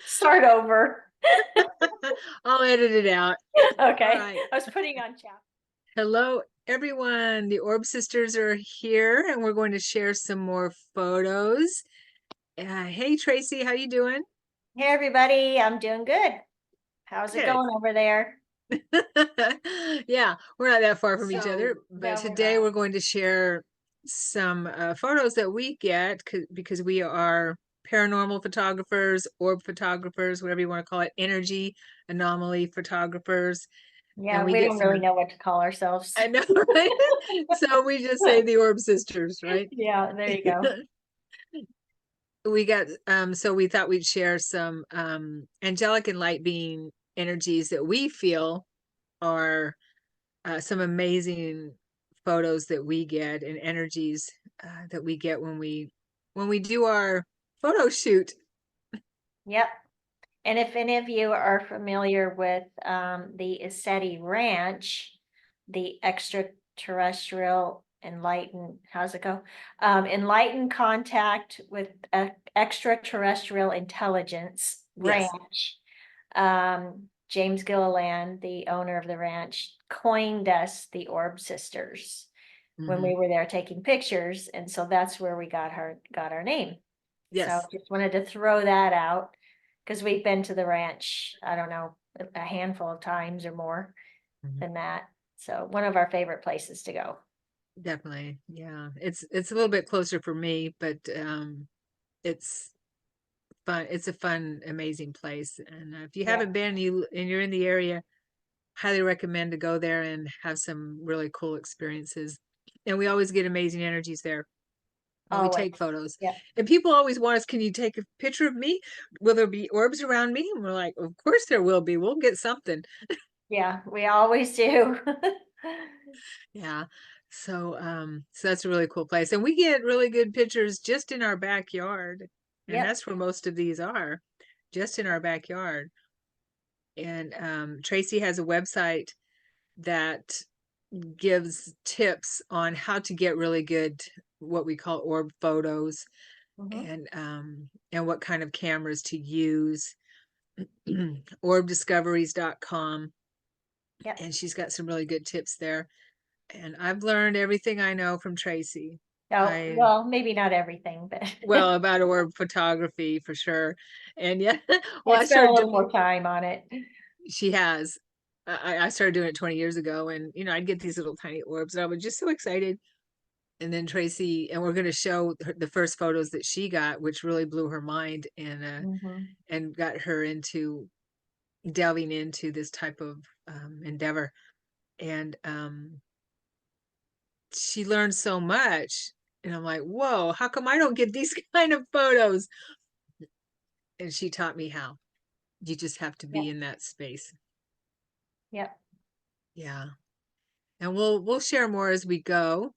Start over. I'll edit it out. All Okay. right. I was putting on chat. Hello, everyone. The Orb Sisters are here, and we're going to share some more photos. Hey, Tracee, how you doing? Hey, everybody. I'm doing good. How's it Good. going over there? Yeah, we're not that far from each other, So, but no, we're today not. we're going to share some photos that we get because we are paranormal photographers, orb photographers, whatever you want to call it, energy anomaly photographers, and Yeah, we we get don't really some. know what to call ourselves. I know, right? So we just say the Orb Sisters, right? Yeah, there you go. We got so we thought we'd share some angelic and light being energies that we feel are some amazing photos that we get and energies that we get when we do our photo shoot. Yep. And if any of you are familiar with the Iseti Ranch, the extraterrestrial enlightened, how's it go? Enlightened contact with extraterrestrial intelligence Yes. ranch. James Gilliland, the owner of the ranch, coined us the Orb Sisters when Hmm. we were there taking pictures, and so that's where we got our name. So Yes. just wanted to throw that out because we've been to the ranch, I don't know, a handful of times or more Mhm. than that. So one of our favorite places to go. Definitely. Yeah. It's a little bit closer for me, but it's fun. It's a fun, amazing place. And if you Yeah. haven't been, you're in the area, highly recommend to go there and have some really cool experiences. And we always get amazing energies there when we Always. take photos. Yeah. And people always want us, can you take a picture of me? Will there be orbs around me? And we're like, of course there will be. We'll get something. Yeah, we always do. Yeah. So that's a really cool place. And we get really good pictures just in our backyard. And Yep. that's where most of these are, just in our backyard. And Tracee has a website that gives tips on how to get really good, what we call orb photos, Hmm. and what kind of cameras to use. Orbdiscoveries.com, Yep. and she's got some really good tips there. And I've learned everything I know from Tracee. Oh, I well, maybe not everything, but Well, about orb photography for sure. And yeah, well, I I spent a started little doing. more time on it. She has. I started doing it 20 years ago, and I'd get these little tiny orbs, and I was just so excited. And then Tracee, and we're going to show the first photos that she got, which really blew her mind Hmm. and got her into delving into this type of endeavor. And she learned so much. And I'm like, whoa, how come I don't get these kind of photos? And she taught me how. You just have to be Yep. in that space. Yep. Yeah. And we'll share more as we go.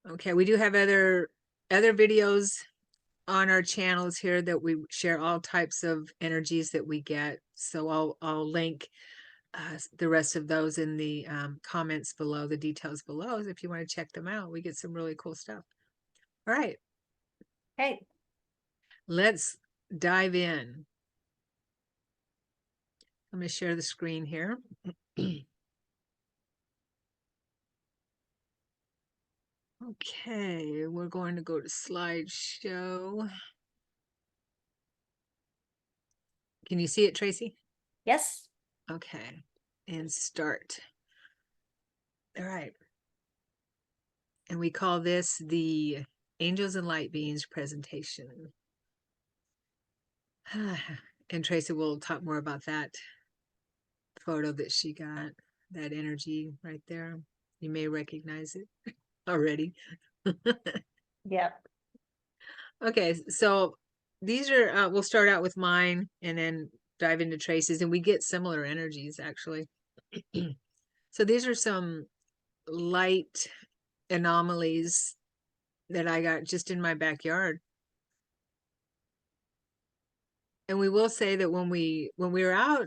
Okay, we do have other videos on our channels here that we share all types of energies that we get. So I'll link the rest of those in the comments below, the details below, if you want to check them out. We get some really cool stuff. All right, Hey. let's dive in. I'm going to share the screen here. Okay, we're going to go to slideshow. Can you see it, Tracee? Yes. Okay, and start. All right. And we call this the Angels and Light Beings presentation. And Tracee will talk more about that photo that she got, that energy right there. You may recognize it already. Yep. Okay, so these are, we'll start out with mine and then dive into Tracee's, and we get similar energies actually. So these are some light anomalies that I got just in my backyard. And we will say that when we were out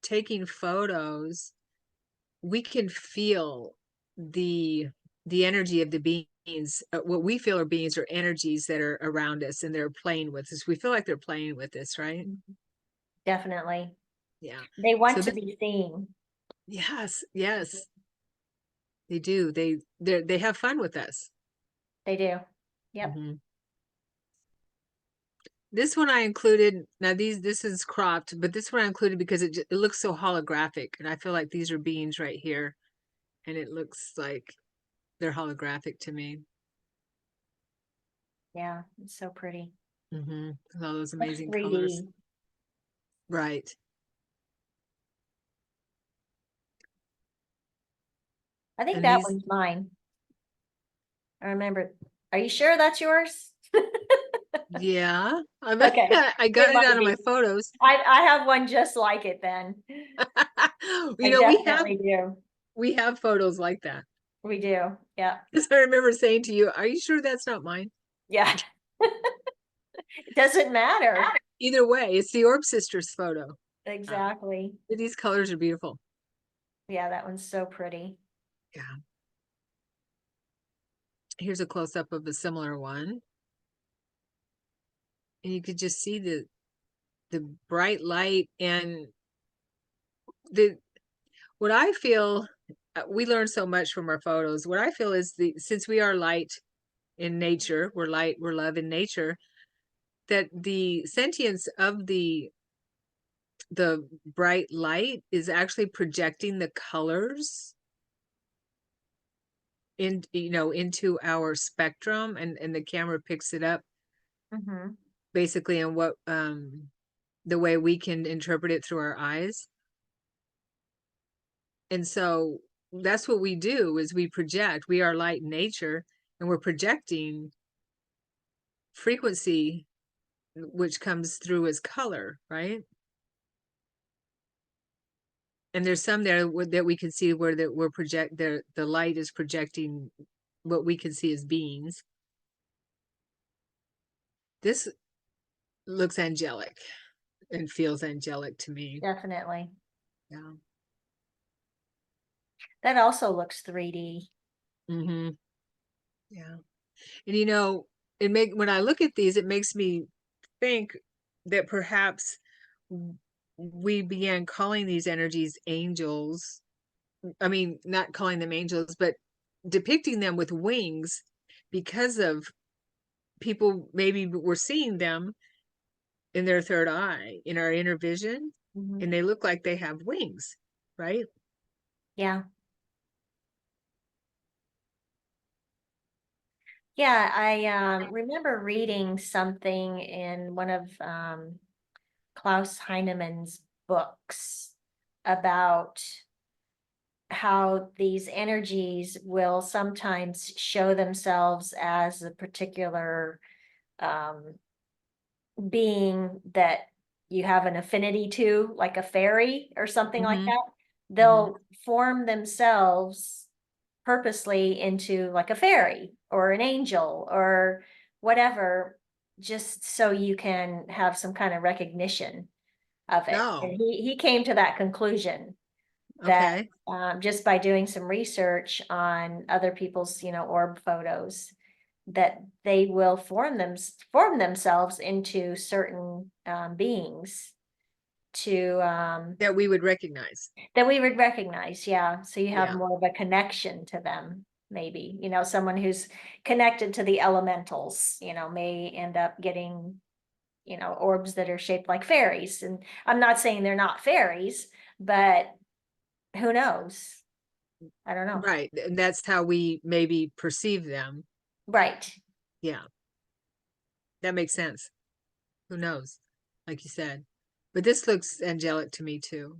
taking photos, we can feel the the energy of the being beings, what we feel are beings or energies that are around us and they're playing with us. We feel like they're playing with us, right? Definitely. Yeah. They So want to this, be seen. yes, yes, they do. They have fun with us. They do. Yep. Hmm. This one I included. Now this is cropped, but this one I included because it looks so holographic, and I feel like these are beings right here, and it looks like they're holographic to me. Yeah. It's so pretty. Mm-hmm. All those Looks amazing colors. 3D. Right. I think And that these, one's mine. I remember. Are you sure that's yours? yeah, Okay. I It got it might out of my be. photos. I have one just like it then. You I know, definitely do. we have photos like that. We do. Yeah. Because I remember saying to you, "Are you sure that's not mine?" Yeah. It doesn't matter. Either way, it's the Orb Sisters photo. Uh, Exactly. these colors are beautiful. Yeah, that one's so pretty. Yeah. Here's a close up of a similar one, and you could just see the bright light and the what I feel. We learn so much from our photos. What I feel is the since we are light in nature, we're light, we're love in nature. That the sentience of the bright light is actually projecting the colors in into our spectrum, and the camera picks it up Hmm. basically in what the way we can interpret it through our eyes. And so that's what we do is we project. We are light in nature, and we're projecting frequency which comes through as color, right? And there's some there that we can see where that we're project the light is projecting what we can see as beings. This looks angelic and feels angelic to me. Definitely. Yeah. That also looks 3D. Mm-hmm. Yeah. And when I look at these, it makes me think that perhaps we began calling these energies angels. I mean, not calling them angels, but depicting them with wings because of people maybe were seeing them in their third eye, in our inner vision, Hmm. and they look like they have wings, right? Yeah. Yeah, I remember reading something in one of Klaus Heinemann's books about how these energies will sometimes show themselves as a particular um, being that you have an affinity to, like a fairy or something like Mm-hmm. that. Mm-hmm. They'll form themselves purposely into like a fairy or an angel or whatever, just so you can have some kind of recognition of it. And Oh, he came to that conclusion that okay. just by doing some research on other people's, orb photos, that they will form themselves into certain beings to That we would recognize. that we would recognize. Yeah, so you have Yeah. more of a connection to them. Maybe someone who's connected to the elementals, may end up getting orbs that are shaped like fairies. And I'm not saying they're not fairies, but who knows? I don't know. Right. And that's how we maybe perceive them. Right. Yeah. That makes sense. Who knows? Like you said. But this looks angelic to me too.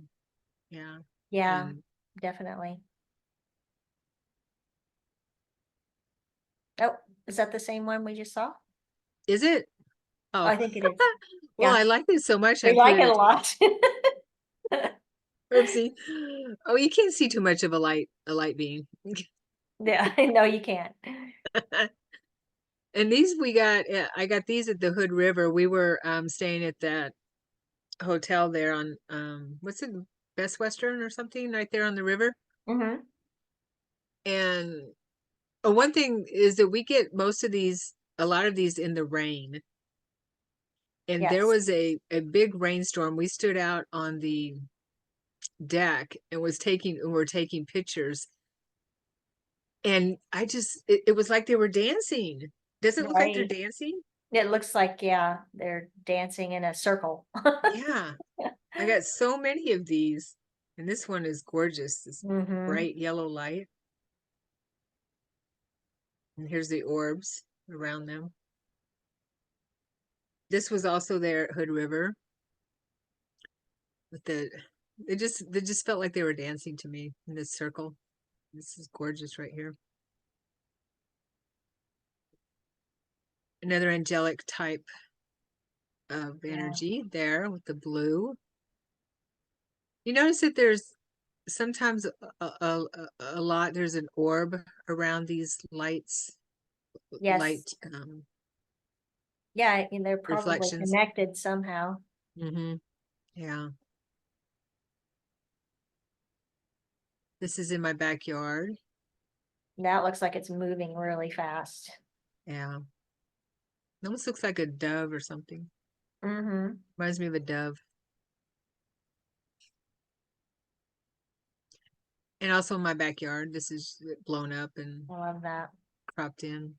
Yeah. Yeah, And definitely. Oh, is that the same one we just saw? is it? Oh, Oh, I think it is. well, Yeah, I like it so much I we like included it a it. lot. Oopsie. Oh, you can't see too much of a light being. Yeah, no, you can't. And these yeah, I got these at the Hood River. We were staying at that hotel there on what's it, Best Western or something right there on the river. Hmm. And one thing is that we get a lot of these in the rain. And there Yes, was a big rainstorm. We stood out on the deck and were taking pictures. And it was like they were dancing. Does it look like they're right. dancing? It looks like, yeah, they're dancing in a circle. Yeah. I got so many of these. And this one is gorgeous. This Hmm. bright yellow light. And here's the orbs around them. This was also there at Hood River with they just felt like they were dancing to me in this circle. This is gorgeous right here. Another angelic type of Yeah. energy there with the blue. You notice that there's sometimes a lot, there's an orb around these Yes. light Yeah, and they're probably reflections. connected somehow. Mm-hmm. Yeah. This is in my backyard. That looks like it's moving really fast. Yeah. It almost looks like a dove or something. Hmm. Reminds me of a dove. And also in my backyard. This is blown up and I love that. cropped in.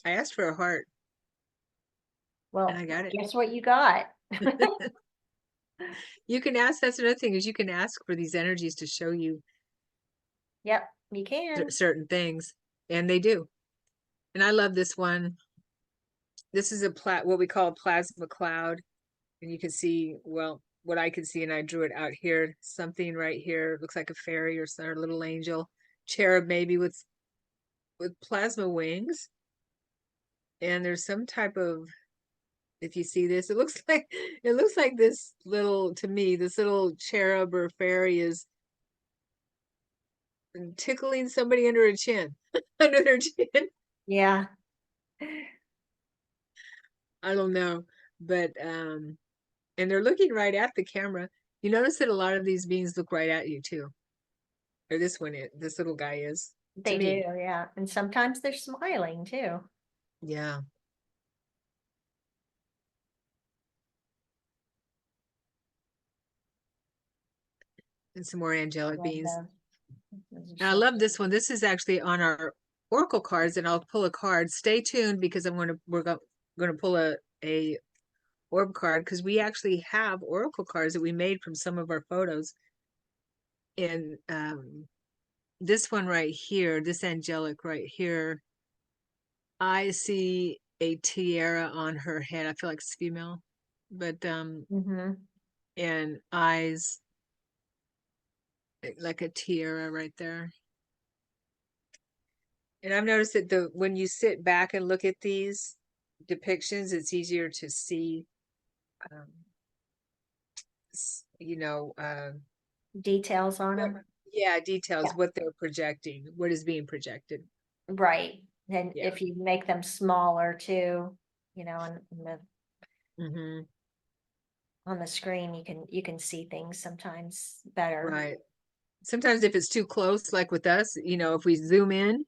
I asked for a heart and Well, I got it. guess what you got? You can ask, that's another thing, is you can ask for these energies to show you Yep, you can. certain things, and they do. And I love this one. This is what we call a plasma cloud, and you can see, well, what I can see, and I drew it out here. Something right here looks like a fairy or a little angel, cherub maybe with plasma wings. And there's some type of, if you see this, it looks like this little, to me, this little cherub or fairy is tickling somebody under a chin, under their chin. Yeah, I don't know, but and they're looking right at the camera. You notice that a lot of these beings look right at you too, or this little guy is to they do. me. Yeah. And sometimes they're smiling too. Yeah, and some more I angelic love beings. those. Those are And I so love pretty. this one. This is actually on our oracle cards, and I'll pull a card. Stay tuned because we're going to pull a orb card because we actually have oracle cards that we made from some of our photos. And this one right here, this angelic right here, I see a tiara on her head. I feel like it's female, but Hmm. and eyes like a tiara right there. And I've noticed that when you sit back and look at these depictions, it's easier to see, um, you know, Details on what, them. yeah, details, Yeah. what they're projecting, what is being projected. Right. And Yeah. if you make them smaller too, Hmm. on the screen, you can see things sometimes better. Right. Sometimes if it's too close, like with us, if we zoom in,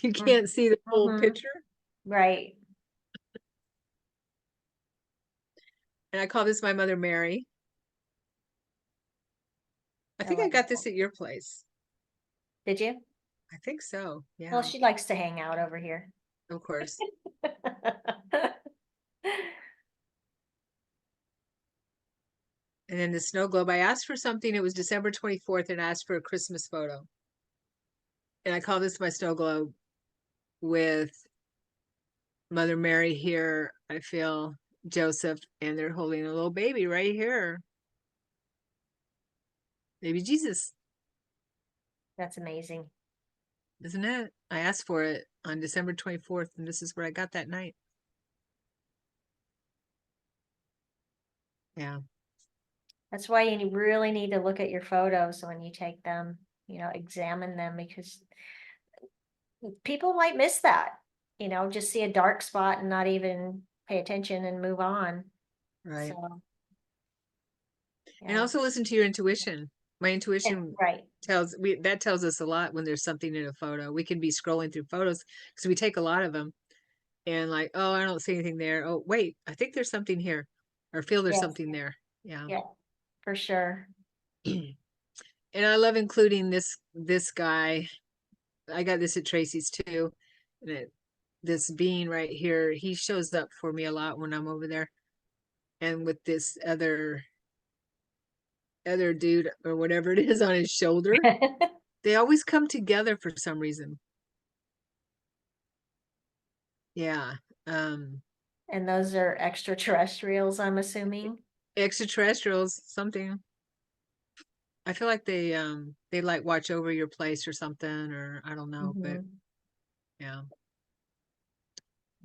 you can't see the full Mm-hmm. picture. Right. And I call this my Mother Mary. I I think I love got that. this at your place. Did you? I think so. Well, Yeah, she likes to hang out over here. of course. And then the snow globe, I asked for something. It was December 24th and I asked for a Christmas photo. And I call this my snow globe with Mother Mary here. I feel Joseph, and they're holding a little baby right here. Baby Jesus, That's amazing. isn't it? I asked for it on December 24th, and this is what I got that night. Yeah, That's why you really need to look at your photos when you take them, examine them because people might miss that, just see a dark spot and not even pay attention and move on. right. So, And yeah. also listen to your intuition. My And, intuition right, that tells us a lot when there's something in a photo. We can be scrolling through photos because we take a lot of them and like, oh, I don't see anything there. Oh, wait, I think there's something here, or feel there's yes, something there. Yeah. yeah, for sure. And I love including this guy. I got this at Tracee's too. And this being right here, he shows up for me a lot when I'm over there. And with this other dude or whatever it is on his shoulder, they always come together for some reason. Yeah. Um And those are extraterrestrials, I'm assuming. Extraterrestrials, something. I feel like they like watch over your place or something, or I don't know, but Mhm. yeah.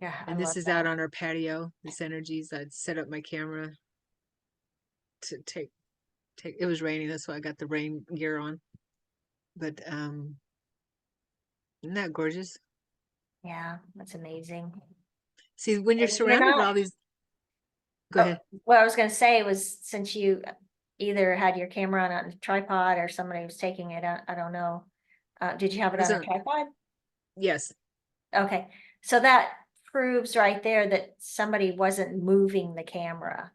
Yeah, I And this love is out that. on our patio. This energies. I'd set up my camera to take it was raining, that's why I got the rain gear on. But isn't that gorgeous? Yeah, that's amazing. See, when you're And you're surrounded by not, all these, go oh, ahead. what I was gonna say was since you either had your camera on a tripod or somebody was taking it, I don't know. Did you have it on a Listen, tripod? yes, Okay, so that proves right there that somebody wasn't moving the camera.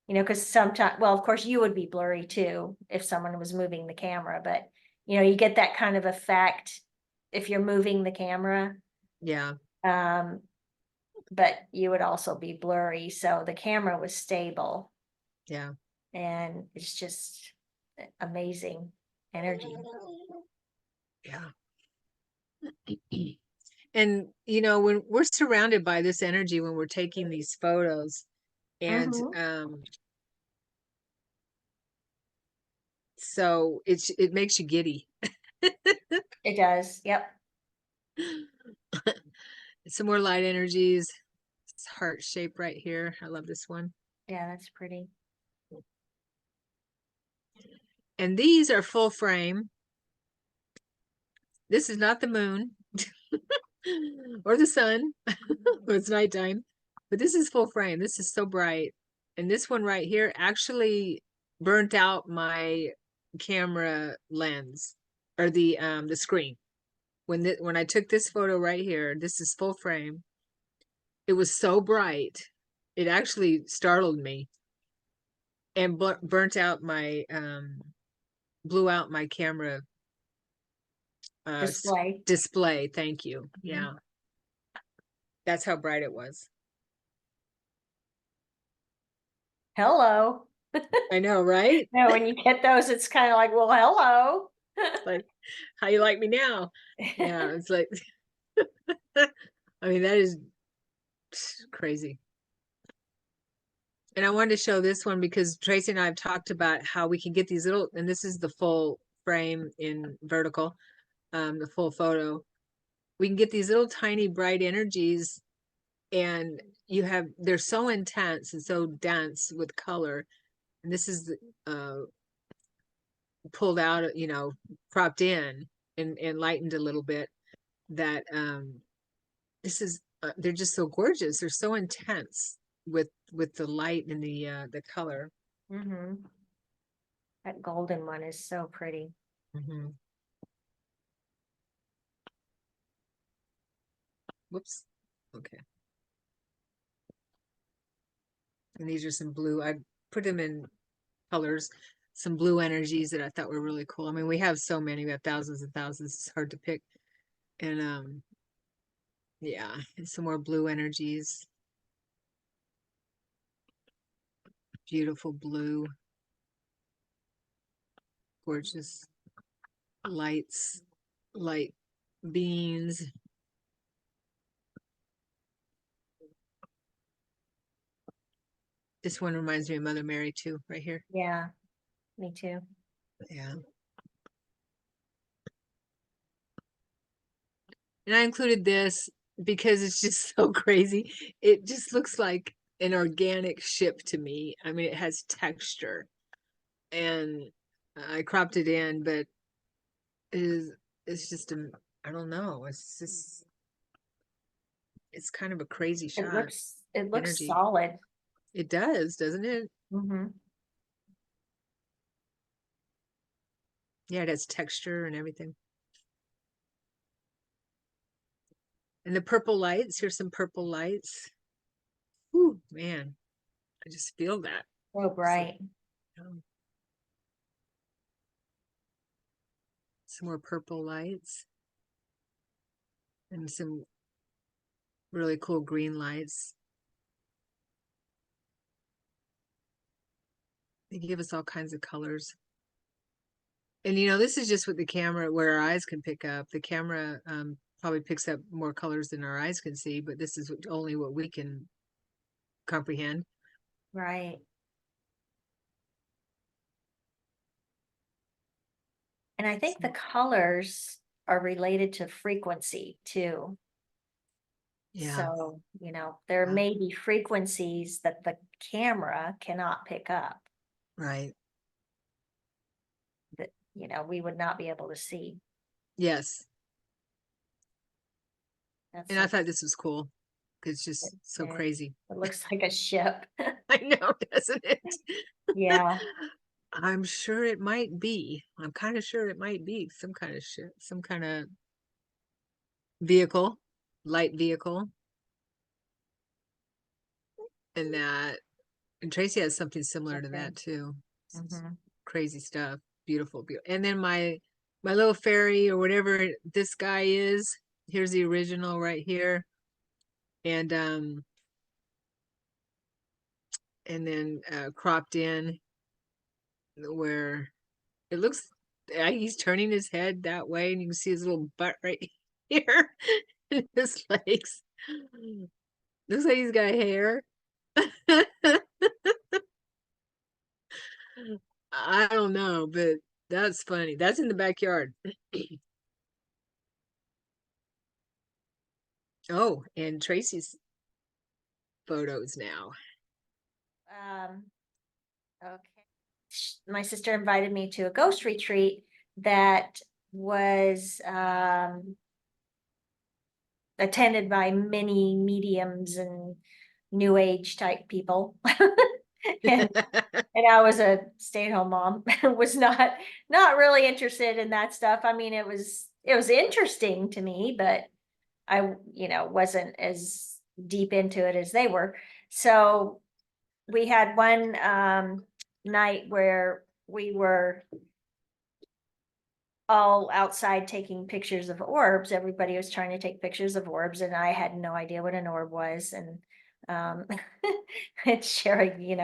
You know, because sometimes, well, of course, you would be blurry too if someone was moving the camera, but you get that kind of effect if you're moving the camera. yeah, Um, but you would also be blurry, so the camera was stable, yeah, and it's just amazing energy. yeah. And when we're surrounded by this energy when we're taking these photos, and Mhm. so it makes you giddy. It does, yep. Some more light energies. This heart shape right here. I love this one. Yeah, that's pretty. And these are full frame. This is not the moon or the sun. It's nighttime, but this is full frame. This is so bright. And this one right here actually burnt out my camera lens or the screen. When I took this photo right here, this is full frame. It was so bright. It actually startled me and burnt out my blew out my camera uh Display. display. Thank you. Mhm. Yeah. That's how bright it was. Hello. I know, right? No, when you get those, it's kind of like, well, hello. It's like, how you like me now? Yeah, it's like, I mean, that is crazy. And I wanted to show this one because Tracee and I have talked about how we can get these little, and this is the full frame in vertical, the full photo. We can get these little tiny bright energies, and they're so intense and so dense with color. And this is pulled out, propped in and lightened a little bit. That this is they're just so gorgeous. They're so intense with the light and the color. Hmm. That golden one is so pretty. Mm-hmm. Whoops. Okay. And these are some blue. I put them in colors, some blue energies that I thought were really cool. I mean, we have so many. We have thousands and thousands. It's hard to pick. And yeah, and some more blue energies. Beautiful blue, gorgeous lights, light beings. This one reminds me of Mother Mary too, right here. Yeah, me too. Yeah. And I included this because it's just so crazy. It just looks like an organic ship to me. I mean, it has texture, and I cropped it in, but it's just I don't know. It's kind of a crazy shot. It looks Energy. solid. It does, doesn't it? Hmm. Yeah, it has texture and everything. And the purple lights, here's some purple lights. Ooh, man, I just feel that. So bright. Um, some more purple lights. And some really cool green lights. They give us all kinds of colors. And this is just with the camera where our eyes can pick up. The camera probably picks up more colors than our eyes can see, but this is only what we can comprehend. Right. And I think the colors are related to frequency too. Yeah. So, there Yeah. may be frequencies that the camera cannot pick up Right. that, we would not be able to see. Yes. That's And I so, thought this was cool. It's just so it, crazy. it looks like a ship. I know, doesn't it? Yeah. I'm sure it might be. I'm kind of sure it might be some kind of ship, some kind of vehicle, light vehicle. And Tracee has something similar to that too. Mm-hmm. Crazy stuff. Beautiful, beautiful. And then my little fairy or whatever this guy is. Here's the original right here. And then cropped in where it looks he's turning his head that way, and you can see his little butt right here and his legs. Looks like he's got hair. I don't know, but that's funny. That's in the backyard. Oh, and Tracee's photos now. Okay. My sister invited me to a ghost retreat that was attended by many mediums and new age type people. and and I was a stay-at-home mom, was not really interested in that stuff. I mean, it was interesting to me, but I, wasn't as deep into it as they were. So we had one night where we were all outside taking pictures of orbs. Everybody was trying to take pictures of orbs, and I had no idea what an orb was. And and Sherry,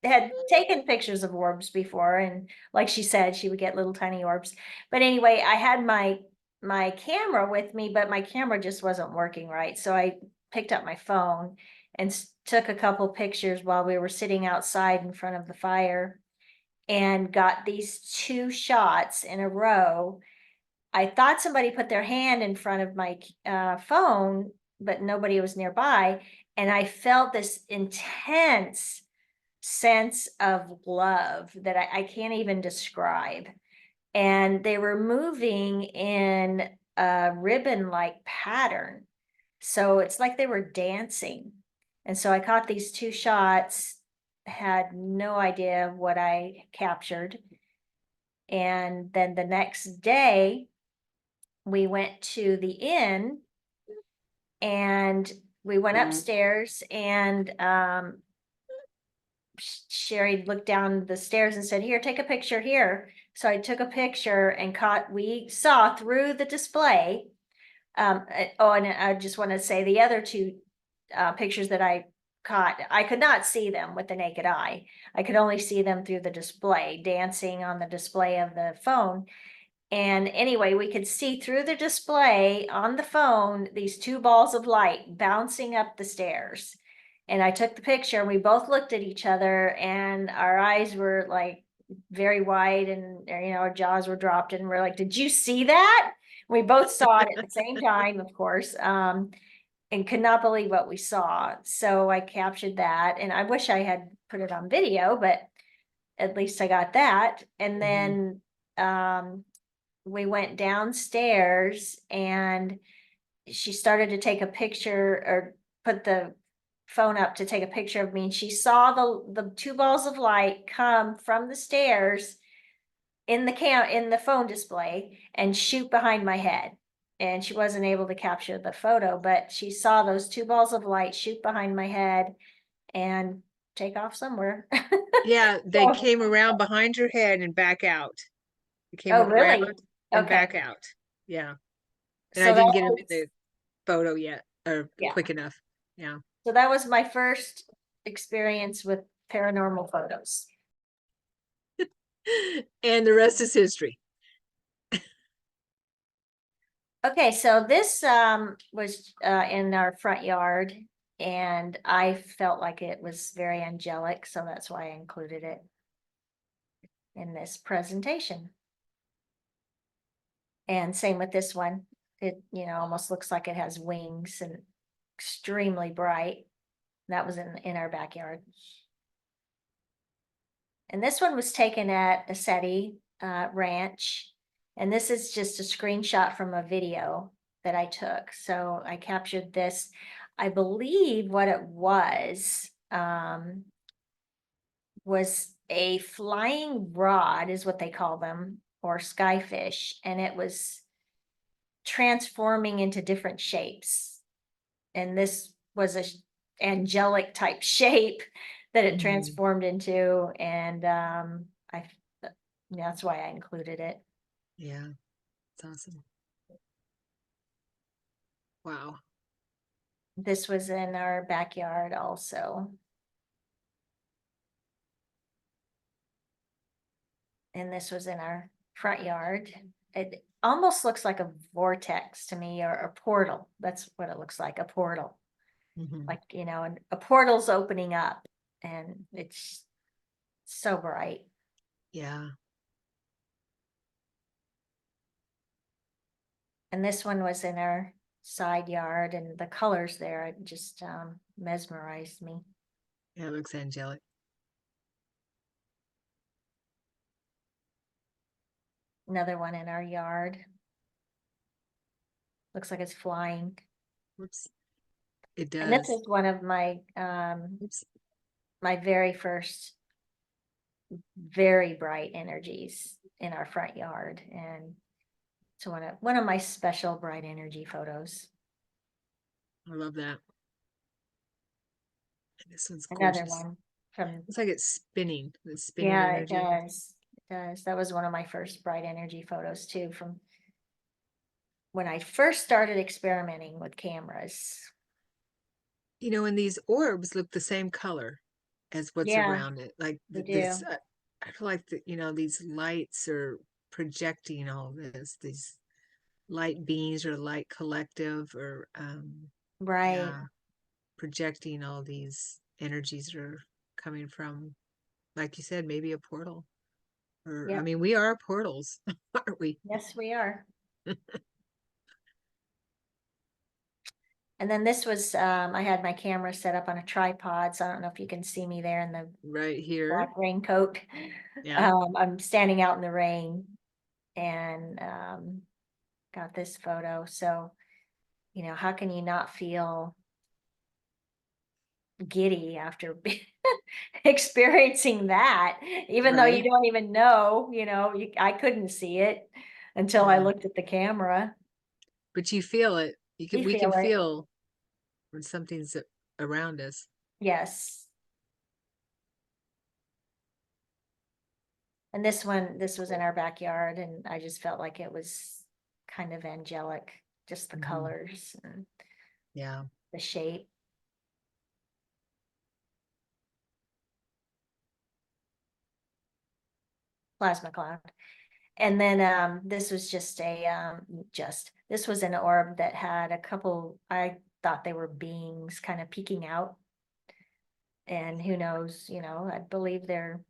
had taken pictures of orbs before, and like she said, she would get little tiny orbs. But anyway, I had my camera with me, but my camera just wasn't working right. So I picked up my phone and took a couple pictures while we were sitting outside in front of the fire, and got these two shots in a row. I thought somebody put their hand in front of my phone, but nobody was nearby. And I felt this intense sense of love that I can't even describe. And they were moving in a ribbon-like pattern. So it's like they were dancing. And so I caught these two shots, had no idea what I captured. And then the next day, we went to the inn, and we went upstairs, and Sherry looked down the stairs and said, "Here, take a picture here." So I took a picture and we saw through the display. Oh, and I just want to say the other two pictures that I caught, I could not see them with the naked eye. I could only see them through the display, dancing on the display of the phone. And anyway, we could see through the display on the phone these two balls of light bouncing up the stairs. And I took the picture, and we both looked at each other, and our eyes were like very wide, and our jaws were dropped, and we're like, "Did you see that?" We both saw it at the same time, of course, and could not believe what we saw. So I captured that, and I wish I had put it on video, but at least I got that. And then we went downstairs, and she started to take a picture, or put the phone up to take a picture of me, and she saw the two balls of light come from the stairs in the phone display and shoot behind my head. And she wasn't able to capture the photo, but she saw those two balls of light shoot behind my head and take off somewhere. Yeah, they So, came around behind your head and back out. They came oh, around really? and Okay. back out. Yeah. And I So that didn't get them in was, the photo yet or yeah. quick enough. Yeah. So that was my first experience with paranormal photos. And the rest is history. Okay, so this was in our front yard, and I felt like it was very angelic, so that's why I included it in this presentation. And same with this one. It, almost looks like it has wings and extremely bright. That was in our backyard. And this one was taken at a SETI ranch. And this is just a screenshot from a video that I took. So I captured this. I believe what it was a flying rod, is what they call them, or skyfish. And it was transforming into different shapes. And this was a angelic type shape that it transformed into. And that's why I included it. Yeah. It's awesome. Wow. This was in our backyard also. And this was in our front yard. It almost looks like a vortex to me, or a portal. That's what it looks like, a portal. Like, and a portal's opening up, and it's so bright. Yeah. And this one was in our side yard, and the colors there, it just mesmerized me. Yeah, it looks angelic. Another one in our yard. Looks like it's flying. Whoops. It And this does. is one of my Oops. my very first very bright energies in our front yard. And it's one of my special bright energy photos. I love that. And this one's Another gorgeous. one from, It's like it's spinning. It's spinning yeah, it energy. does. It does. That was one of my first bright energy photos too, from when I first started experimenting with cameras. And these orbs look the same color as what's Yeah, around it. Like they this, do. I feel like these lights are projecting all this, these light beings or light collective or, Right. yeah, projecting all these energies that are coming from, like you said, maybe a portal. Or, I Yep. mean, we are portals, aren't we? Yes, we are. And then this was, I had my camera set up on a tripod, so I don't know if you can see me there in the Right here. black raincoat. Yeah. I'm standing out in the rain, and got this photo. So, how can you not feel giddy after experiencing that, even though you Right. don't even know, I couldn't see it until I Yeah. looked at the camera. But you feel it. You We can feel it. feel when something's around us. Yes. And this was in our backyard, and I just felt like it was kind of angelic, just the Hmm. colors and Yeah. the shape. Plasma cloud. And then this was just this was an orb that had a couple, I thought they were beings kind of peeking out. And who knows, I believe they're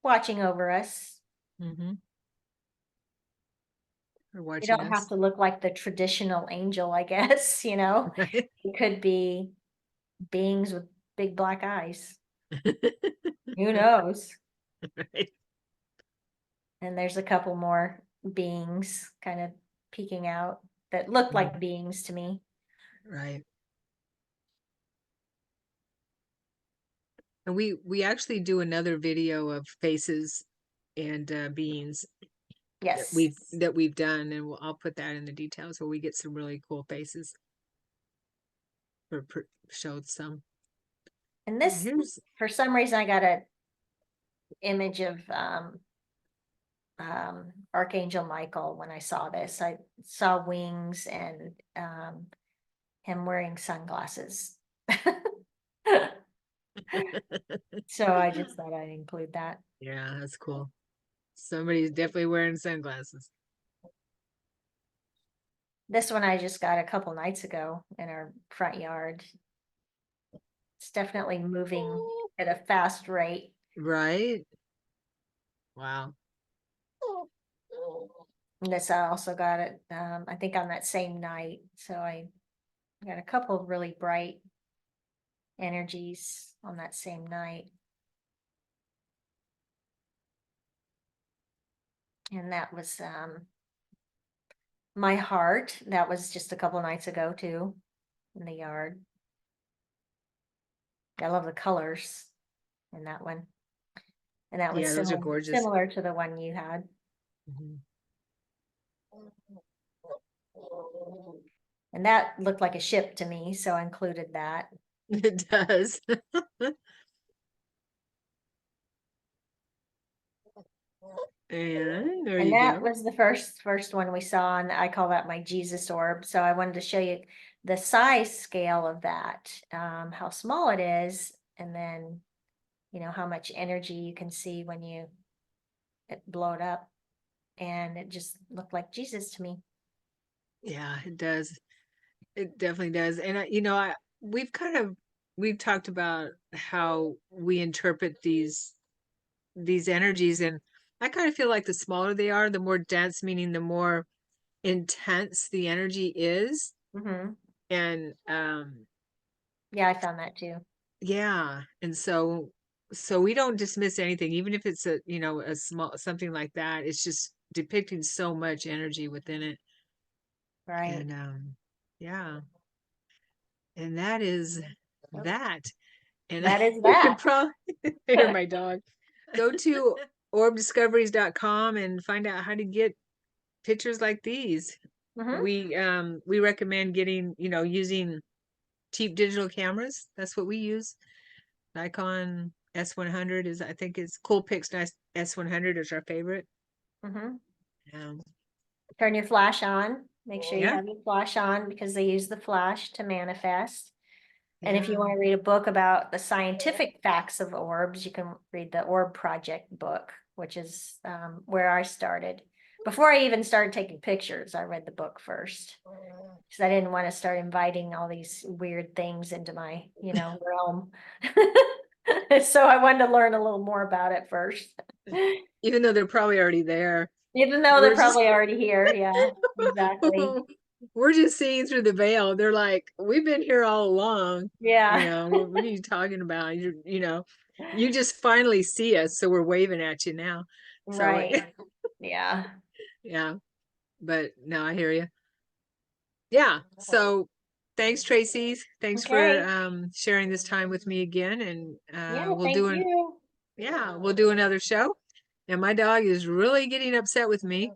watching over us. Hmm. Or They watching don't have us. to look like the traditional angel, I guess, Right. It could be beings with big black eyes. Who knows? Right. And there's a couple more beings kind of peeking out that look like Mhm. beings to me. Right. And we actually do another video of faces beings Yes. that we've done, and I'll put that in the details where we get some really cool faces or showed some. And this, Here's for some reason, I got a image of Archangel Michael when I saw this. I saw wings and him wearing sunglasses. So I just thought I'd include that. yeah, that's cool. Somebody's definitely wearing sunglasses. This one I just got a couple nights ago in our front yard. It's definitely moving at a fast rate. Right? Wow. And this I also got it, I think on that same night. So I got a couple of really bright energies on that same night. And that was my heart. That was just a couple nights ago too, in the yard. I love the colors in that one. And that was Yeah, those are gorgeous. similar to the one you had. Mhm. And that looked like a ship to me, so I included that. It does. And there And you that go. was the first one we saw, and I call that my Jesus orb. So I wanted to show you the size scale of that, how small it is, and then, you know, how much energy you can see when you blow it up. And it just looked like Jesus to me. Yeah, it does. It definitely does. And we've talked about how we interpret these energies, and I kind of feel like the smaller they are, the more dense, meaning the more intense the energy is. Mm-hmm. And Yeah, I found that too. yeah, and so we don't dismiss anything, even if it's a small something like that. It's just depicting so much energy within it. Right. And yeah, and that is Yep. that. And That is you that. could probably hear my dog. Go to orbdiscoveries.com and find out how to get pictures like these. Mm-hmm. We recommend using cheap digital cameras. That's what we use. Nikon S100 is, I think, it's Coolpix S100 is our favorite. Mm-hmm. Um, Turn your flash on. Make sure you yeah, have your flash on because they use the flash to manifest. And if you yeah, want to read a book about the scientific facts of orbs, you can read the Orb Project book, which is where I started. Before I even started taking pictures, I read the book first because I didn't want to start inviting all these weird things into my, realm. So I wanted to learn a little more about it first. even though they're probably already there. Even though they're We're just probably already here. Yeah, exactly. we're just seeing through the veil. They're like, we've been here all along. Yeah, What are you talking about? You just finally see us, so we're waving at you now. So right. Yeah. yeah, but no, I hear you. Yeah. So thanks, Tracee. Thanks for Okay. sharing this time with me again. And Yeah, thank you. we'll do another show. And my dog is really getting upset with me.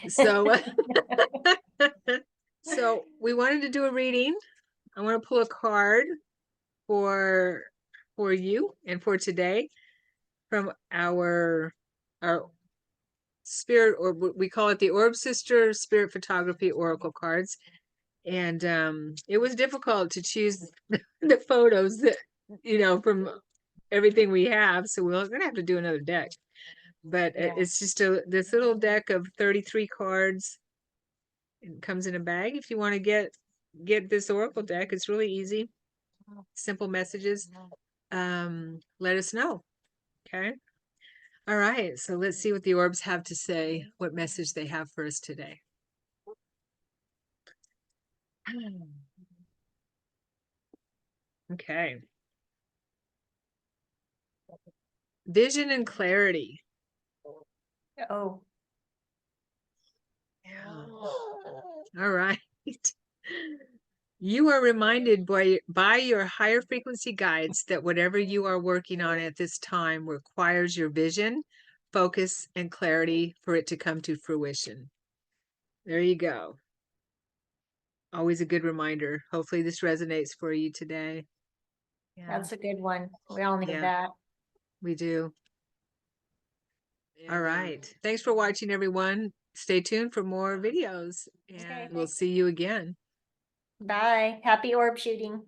So so we wanted to do a reading. I want to pull a card for you and for today from our spirit, or we call it the Orb Sisters Spirit Photography Oracle cards. And it was difficult to choose the photos that from everything we have, so we're gonna have to do another deck. But Yeah. it's just this little deck of 33 cards. It comes in a bag. If you want to get this oracle deck, it's really easy, simple messages. Let us know. Okay. All right, so let's see what the orbs have to say, what message they have for us today. Okay. Vision and clarity. Oh, Yeah. All right. You are reminded by your higher frequency guides that whatever you are working on at this time requires your vision, focus and clarity for it to come to fruition. There you go. Always a good reminder. Hopefully this resonates for you today. Yeah, That's a good one. We all need yeah, that. we do. All right. Thanks for watching, everyone. Stay tuned for more videos, Okay, and we'll thanks. see you again. Bye. Happy orb shooting.